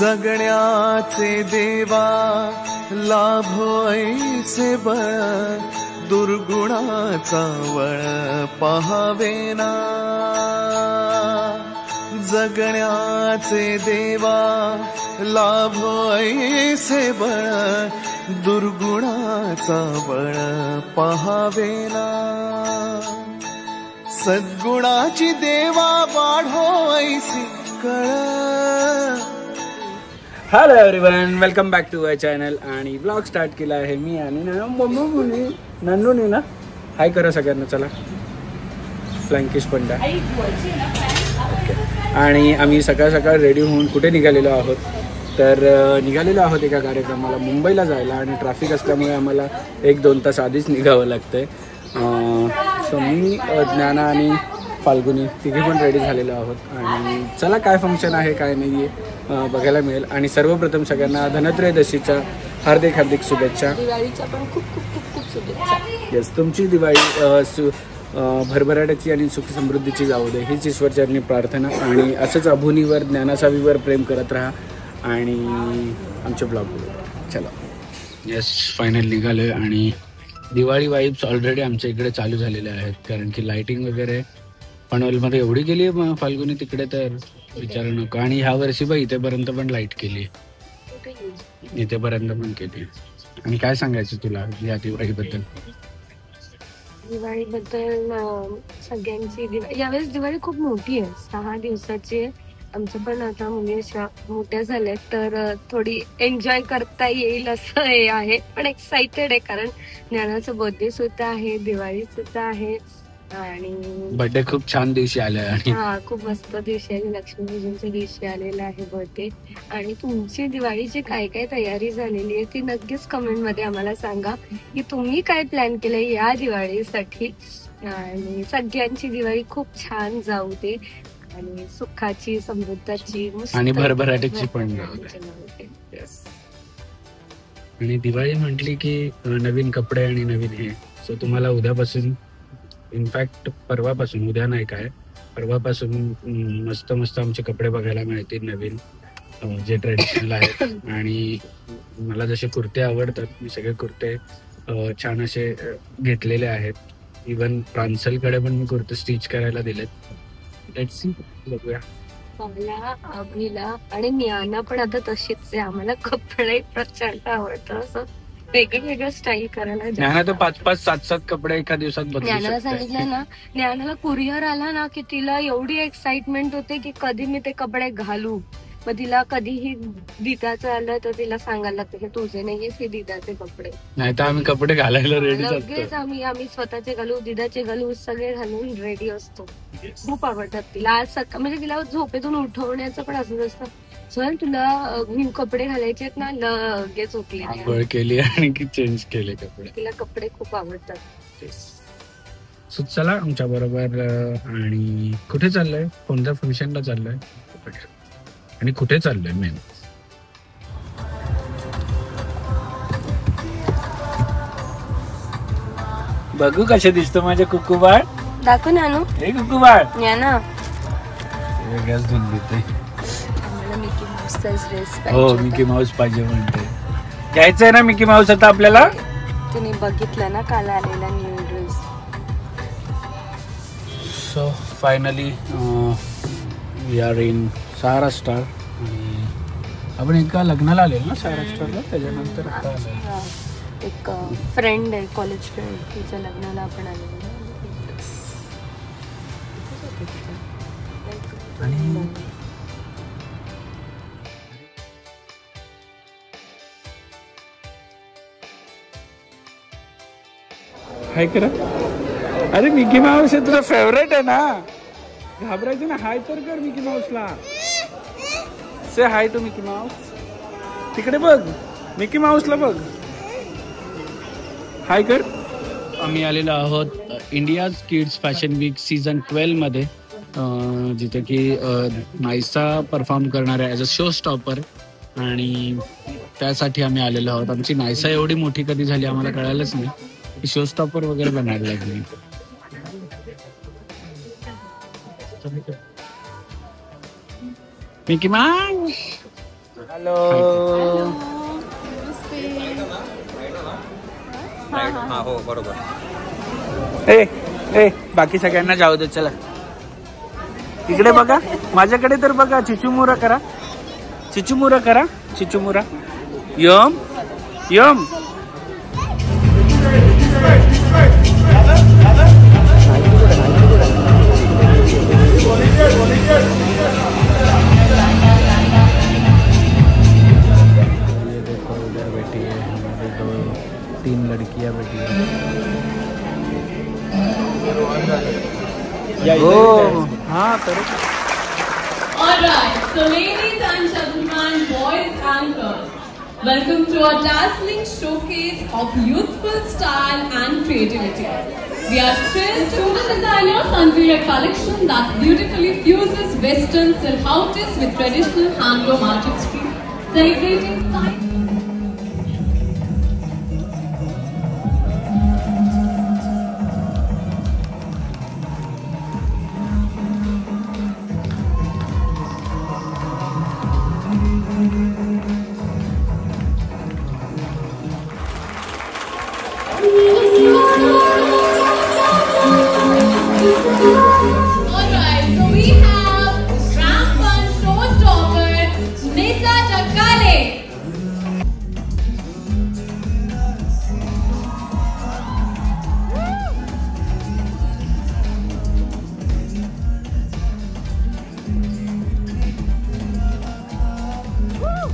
जगण्याचे देवा लाभो ऐसे बळ दुर्गुणाचा वळ पहावेना जगण्याचे देवा लाभो ऐसे बळ दुर्गुणाचा बळ पहावेना सद्गुणाची देवा वाढो ऐसी कळ. Hello everyone, welcome back to my channel. आणि ब्लॉग स्टार्ट केला आहे मी आणि नन्नूनी ना हाय करा सगळ्यांना. चला फ्लँकिश पंडा. आणि आम्ही सकाळ सकाळ रेडी होऊन कुठे निघालेलो आहोत तर निघालेलो आहोत एका कार्यक्रमाला मुंबईला जायला. आणि ट्रॅफिक असल्यामुळे आम्हाला 1-2 तास आधीच निघावं लागतंय. सो मी ज्ञाना आणि फाल्गुनी तिघे पण रेडी झालेलो आहोत. आणि चला काय फंक्शन आहे काय नाही आहे बघायला मिळेल. आणि सर्वप्रथम सगळ्यांना धनत्रयोदशीच्या हार्दिक हार्दिक शुभेच्छा. दिवाळीच्या पण खूप खूप खूप खूप शुभेच्छा. येस, तुमची दिवाळी भरभराट्याची आणि सुख समृद्धीची जाऊ दे हीच ईश्वरचरणी प्रार्थना. आणि असंच अभुनीवर ज्ञानासावीवर प्रेम करत राहा आणि आमचे ब्लॉग बघा. चला. येस, फायनल निघालोय. आणि दिवाळी वाईब्स ऑलरेडी आमच्या इकडे चालू झालेले आहेत कारण की लाईटिंग वगैरे पनवेलमध्ये एवढी केली आहे फाल्गुनी तिकडे तर विचारू नको. आणि ह्या वर्षी बघ इथेपर्यंत पण लाईट केली, इथेपर्यंत पण केली. आणि काय सांगायचं तुला या दिवाळीबद्दल? दिवाळीबद्दल सगळ्यांची यावेळेस दिवाळी खूप मोठी आहे, 6 दिवसाची आहे. आमच्या पण आता मुली अशा मोठ्या झाल्यात तर थोडी एन्जॉय करता येईल असं हे आहे. पण एक्साइटेड आहे कारण ज्ञानाचा बर्थडे सुद्धा आहे, दिवाळी सुद्धा आहे. आणि बर्थडे खूप छान दिवशी आले आणि खूप मस्त दिवशी आहे, लक्ष्मीपूजनच्या दिवशी आलेला आहे बर्थडे. आणि तुमची दिवाळीची काय काय तयारी झालेली आहे ती नक्कीच कमेंट मध्ये आम्हाला सांगा की तुम्ही काय प्लॅन केलंय या दिवाळीसाठी. आणि सगळ्यांची दिवाळी खूप छान जाऊ दे आणि सुखाची समृद्धाची आणि भरभराटीची पण जाऊ दे. आणि दिवाळी म्हटली की नवीन कपडे आणि नवीन हे. सो तुम्हाला उद्यापासून, इनफॅक्ट परवापासून, उद्या नाही काय परवापासून मस्त मस्त आमचे कपडे बघायला मिळतील नवीन जे ट्रेडिशनल आहेत. आणि मला जसे कुर्ते आवडतात मी सगळे कुर्ते छान असे घेतलेले आहेत. इवन प्रांसलकडे पण मी कुर्ते स्टिच करायला दिलेत. लेट्स सी, बघूया. मला अभिला आणि ज्ञाना पण आता तशीच आहे. आम्हाला कपडे प्रचंड आवडतं, असं वेगळं स्टाईल करायला. ज्ञाना तर 5-5, 7-7 कपडे एका दिवसात बदलू शकते. ज्ञानाला सांगितलं ना, ज्ञानाला कुरिअर आला ना की तिला एवढी एक्साइटमेंट होते की कधी मी ते कपडे घालू. मग तिला कधीही दिदाचं आलं तर तिला सांगायला लागतं की तुझे नाहीये हे दिदाचे कपडे. नाही तर आम्ही कपडे घालायला रेडी लगेच आम्ही स्वतःचे घालू, दिदाचे घालू, सगळे घालून रेडी असतो. खूप आवडतात तिला. आज सकाळ म्हणजे तिला झोपेतून उठवण्याचं पण असंच असतं, चल तुला कपडे घालायचे आहेत ना, लगेच उठली, आंघोळ केली आणि चेंज केले कपडे. तिला कपडे खूप आवडतात. सो चला आमच्या बरोबर. आणि कुठे चाललंय, कोणत्या फंक्शनला चाललंय आणि कुठे चाललंय मेन? बघू कसे दिसतो माझे कुकू बाळ. दाखव नानू. हे कुकू बाळ ना गॅस धुवून देते. मिकी माऊसचा ड्रेस हो, मिकी माऊस पाहिजे म्हणते. घ्यायचंय ना मिकी माऊस आता आपल्याला. तुम्ही बघितलं ना काल आलेला new dress. So finally we are in Maharashtra. आणि आपण एका लग्नाला आलेलो ना महाराष्ट्राला, त्याच्यानंतर एक फ्रेंड आहे, कॉलेज फ्रेंड, तिच्या लग्नाला आपण आलेलो. आणि हाय करा. अरे मिकी माऊस हे तुझा फेवरेट आहे ना, घाबरायचं ना. हाय तर कर मिकी माऊसला. Say hi to Mickey Mouse. तिकडे बघ, मिकी माऊसला बघ, हाय कर. आम्ही आलेलो आहोत India's kids fashion week season 12 मध्ये, जिथे की नायसा परफॉर्म करणार आहे ॲज अ शो स्टॉपर. आणि त्यासाठी आम्ही आलेलो आहोत. आमची नायसा एवढी मोठी कधी झाली आम्हाला कळालंच नाही की शो स्टॉपर वगैरे बनायला लागली. Mickey Mouse hello. हो बरोबर. ए ए बाकी सगळ्यांना जाऊ दे. चला इकडे बघा, माझ्याकडे तर बघा. चिचुमुरा करा, चिचुमुरा करा, चिचुमुरा. M M. बैठी है हमारी 2-3 लड़कियां बैठी है. हाँ करो. Alright, so ladies and gentlemen, boys and girls, welcome to our dazzling showcase of youthful style and creativity. We are thrilled student designers unveil a collection that beautifully fuses Western silk houses with traditional handloom artistry, celebrating science. Alright, so we have rampant showstopper Nita Chakale. Woo!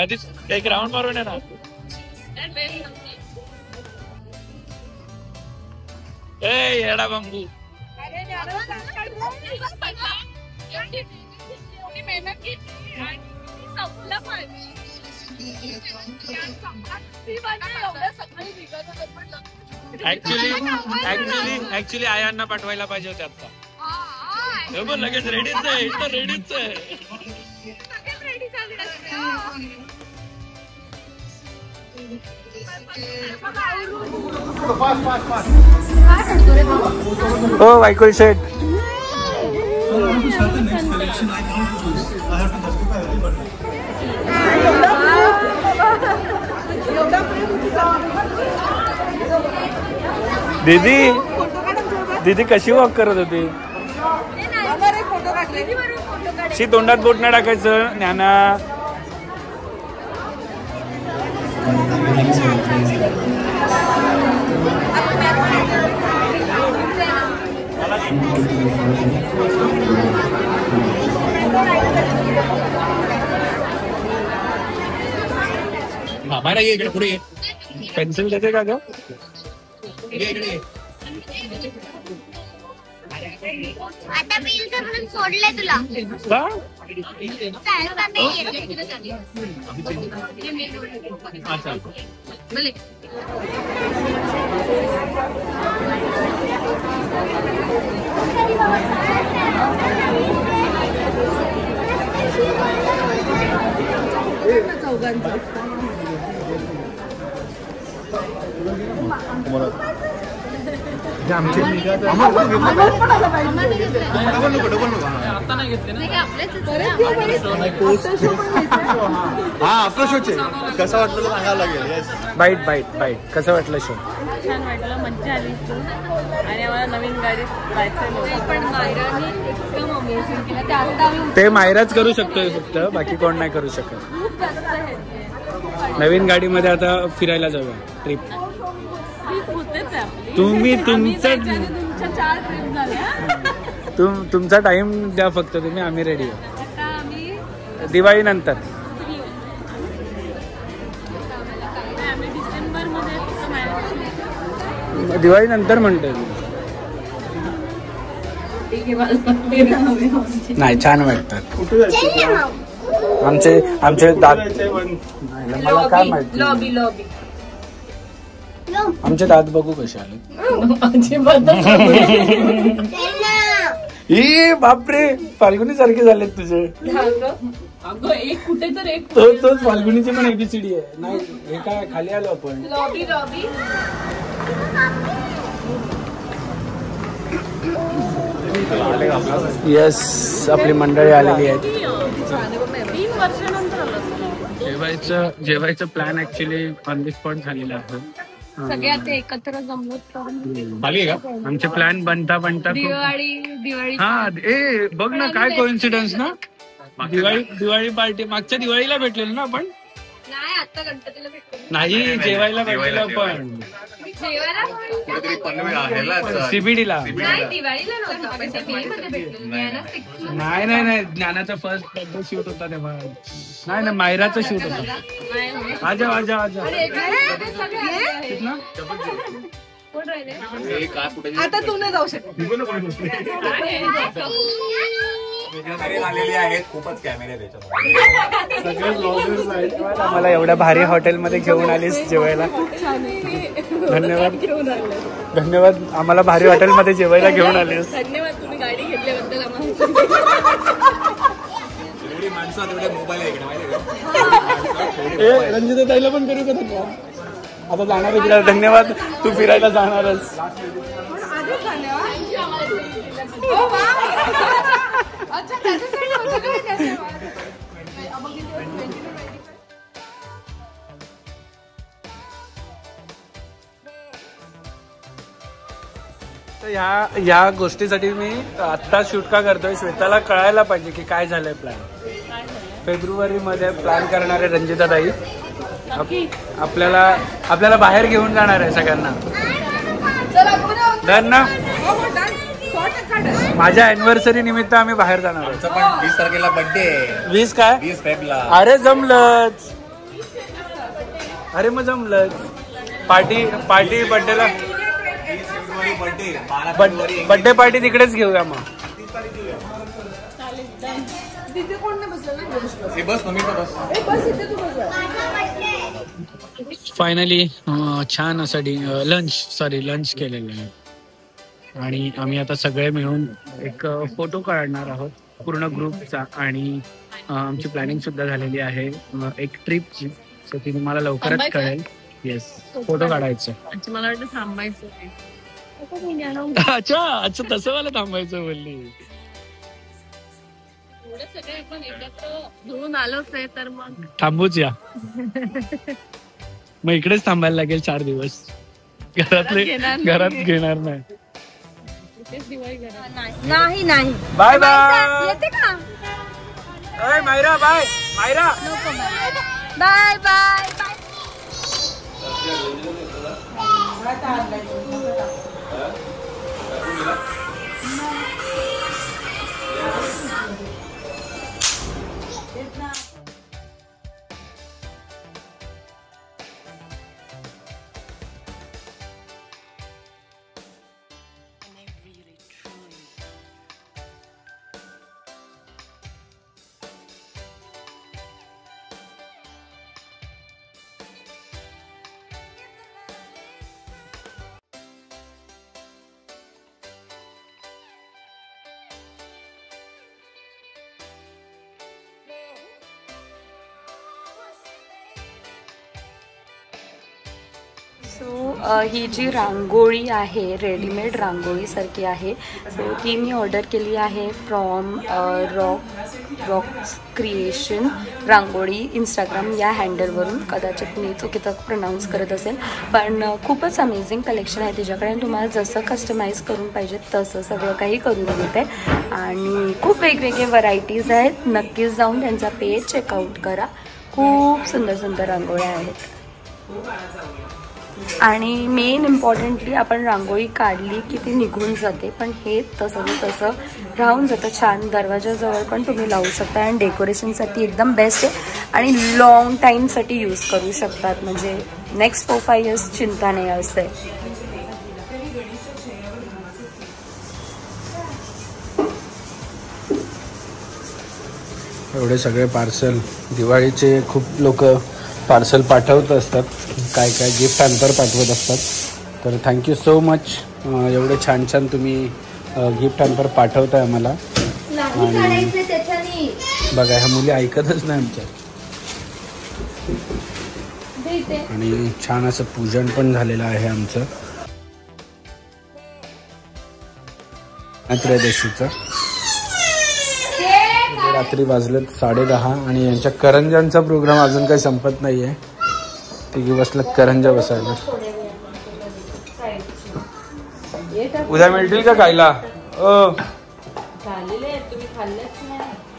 कधीच एक round मारून आहे ना. ए येडा बांबू. Actually आयांना पाठवायला पाहिजे होते आता. लगेच रेडीच आहे, रेडीच आहे. हो वायकुल शेठ. दीदी कशी वॉक करत होती. शी तोंडात बोट नाही टाकायचं. ज्ञाना मामाला ये इकडे पुढे. पेन्सिल देते का ग. आता बिलचं म्हणून सोडलंय तुला. चालता नाही कसं वाटलं सांगायला लागेल. बाईट कसं वाटलं शो. छान वाटलं, मज्जा आली आणि आम्हाला नवीन गाडीत जायचं. पण मायराने एकदम अमेझिंग केलं. ते मायराच करू शकतोय फक्त, बाकी कोण नाही करू शकत. नवीन गाडीमध्ये आता फिरायला जाऊया. ट्रिप तुम्ही तुमचा 4 ट्रिप झाल्या. तुमचा टाइम द्या फक्त तुम्ही. आम्ही रेडी आहोत. दिवाळी नंतर. दिवाळी नंतर म्हणतोय. नाही छान वाटतात आमचे दात. मला काय माहिती. आमचे दात बघू कसे आले. ए बापरे, फाल्गुनी सारखे झालेत तुझे. एक कुठे तर एक तोच फाल्गुनीची पण एबीसीडी आहे. नाही हे काय खाली आलो आपण. येस, आपली मंडळी आलेली आहेत. 3 वर्षानंतर जेवायचं plan actually on the spot झालेला आहे. सगळ्यात एकत्र जमवत आमचे प्लॅन बनता दिवाळी. हा ए बघ ना काय कोइन्सिडन्स ना. दिवाळी पार्टी मागच्या दिवाळीला भेटलेलो ना आपण. नाही आता गणपतीला भेटतो. नाही जेवायला भेटलेलो आपण सीबीडीला. दिवाळीला नाही ज्ञानाचा फर्स्ट बर्थडे शूट होता तेव्हा. नाही मायराचा शूट होता. आजा आता तू नाही जाऊ शकत. खूपच कॅमेरे त्याच्यामध्ये. मला एवढ्या भारी हॉटेलमध्ये घेऊन आलीस जेवायला. धन्यवाद आम्हाला भारी हॉटेलमध्ये जेवायला घेऊन आलीस. धन्यवाद तुम्ही गाडी घेतल्याबद्दल. माणसं तेवढे मोबाईल आहे इकडे माहिती आहे. रंजिता ताईला पण करू का धन्यवाद. आता जाणार आहे. धन्यवाद तू फिरायला जाणारच. तर ह्या गोष्टीसाठी मी आत्ता शूट का करतोय. श्वेताला कळायला पाहिजे की काय झालंय. प्लॅन फेब्रुवारीमध्ये प्लॅन करणार आहे रंजिता ताई. आपल्याला बाहेर घेऊन जाणार आहे सगळ्यांना. डन ना. माझ्या अॅनिव्हर्सरी निमित्त आम्ही बाहेर जाणार आहे. 20 तारखेला बर्थडे. 20 काय 20 फेब्रुवारी. अरे जमलंच. अरे मग जमलं. पार्टी बर्थडेला बर्थडे पार्टी तिकडेच घेऊया मग. फायनली छान असं लंच केलेलं आहे आणि आम्ही आता सगळे मिळून एक फोटो काढणार आहोत पूर्ण ग्रुपचा आणि आमची प्लॅनिंग सुद्धा झालेली आहे एक ट्रिपची. सो ती तुम्हाला लवकरच कळेल. येस, फोटो काढायचं. मला वाटतं थांबायचं. अच्छा तसं मला थांबायचं बोलली. एवढे सगळे पण एकत्र धुवून आलोच आहे तर मग थांबूच या. मग इकडेच थांबायला लागेल 4 दिवस. घरात घेणार नाही. नाही बाय बाय. येते का? Myra bye. Myra bye bye. So ही जी रांगोळी आहे रेडीमेड रांगोळीसारखी आहे. सो ती मी ऑर्डर केली आहे from Roxx creation rangoli Instagram या हँडलवरून. कदाचित मी चुकीचं प्रोनाऊन्स करत असेल पण खूपच अमेझिंग कलेक्शन आहे तिच्याकडे. तुम्हाला जसं कस्टमाइज करून पाहिजे तसं सगळं काही करून देते आणि खूप वेगवेगळे व्हरायटीज आहेत. नक्कीच जाऊन त्यांचा पेज चेकआउट करा. खूप सुंदर सुंदर रांगोळ्या आहेत आणि मेन इम्पॉर्टंटली आपण रांगोळी काढली की ती निघून जाते पण हे तसं राहून जातं छान. दरवाजाजवळ पण तुम्ही लावू शकता आणि डेकोरेशनसाठी एकदम बेस्ट आहे आणि लॉंग टाईमसाठी यूज करू शकतात. म्हणजे नेक्स्ट 4-5 इयर्स चिंता नाही असं आहे. एवढे सगळे पार्सल दिवाळीचे खूप लोक पार्सल पाठवत असतात. काय गिफ्ट हॅम्पर पाठवत असतात. तर थँक्यू सो मच. एवढे छान तुम्ही गिफ्ट हॅम्पर पाठवताय आम्हाला. आणि बघा ह्या मुली ऐकतच नाही आमच्या. आणि छान असं पूजन पण झालेलं आहे आमचं त्रयोदशीचं. रात्री वाजलेत 10:30 आणि यांच्या करंजांचा प्रोग्राम अजून काही संपत नाहीये. तिघी बसल्यात करंजा बसायला. उद्या मिळतील का खायला?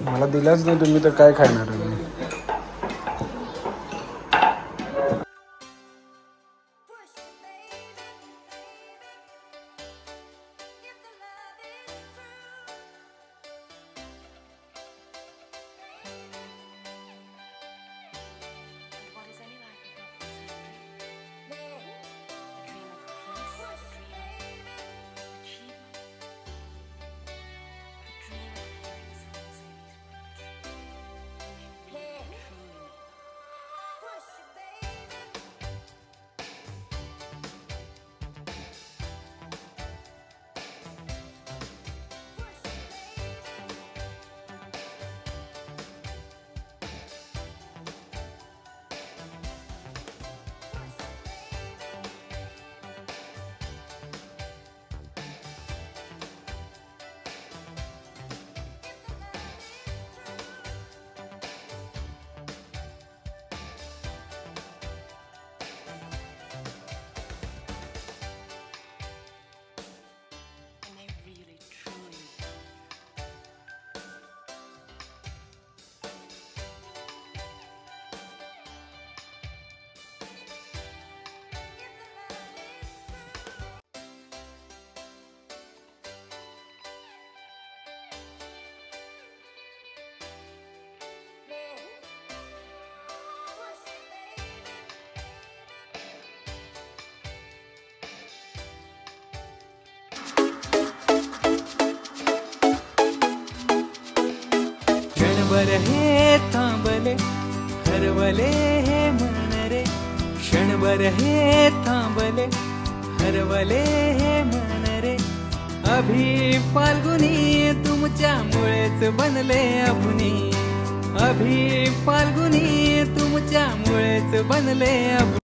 मला दिलाच नाही तुम्ही तर काय खाणार आहे. क्षणभर हे थांबले हरवले हे मन रे, क्षणभर हे थांबले हरवले हे मन रे. अभि फाल्गुनी तुमच्यामुळेच बनले अभुनी, अभि फाल्गुनी तुमच्यामुळेच बनले अभुनी.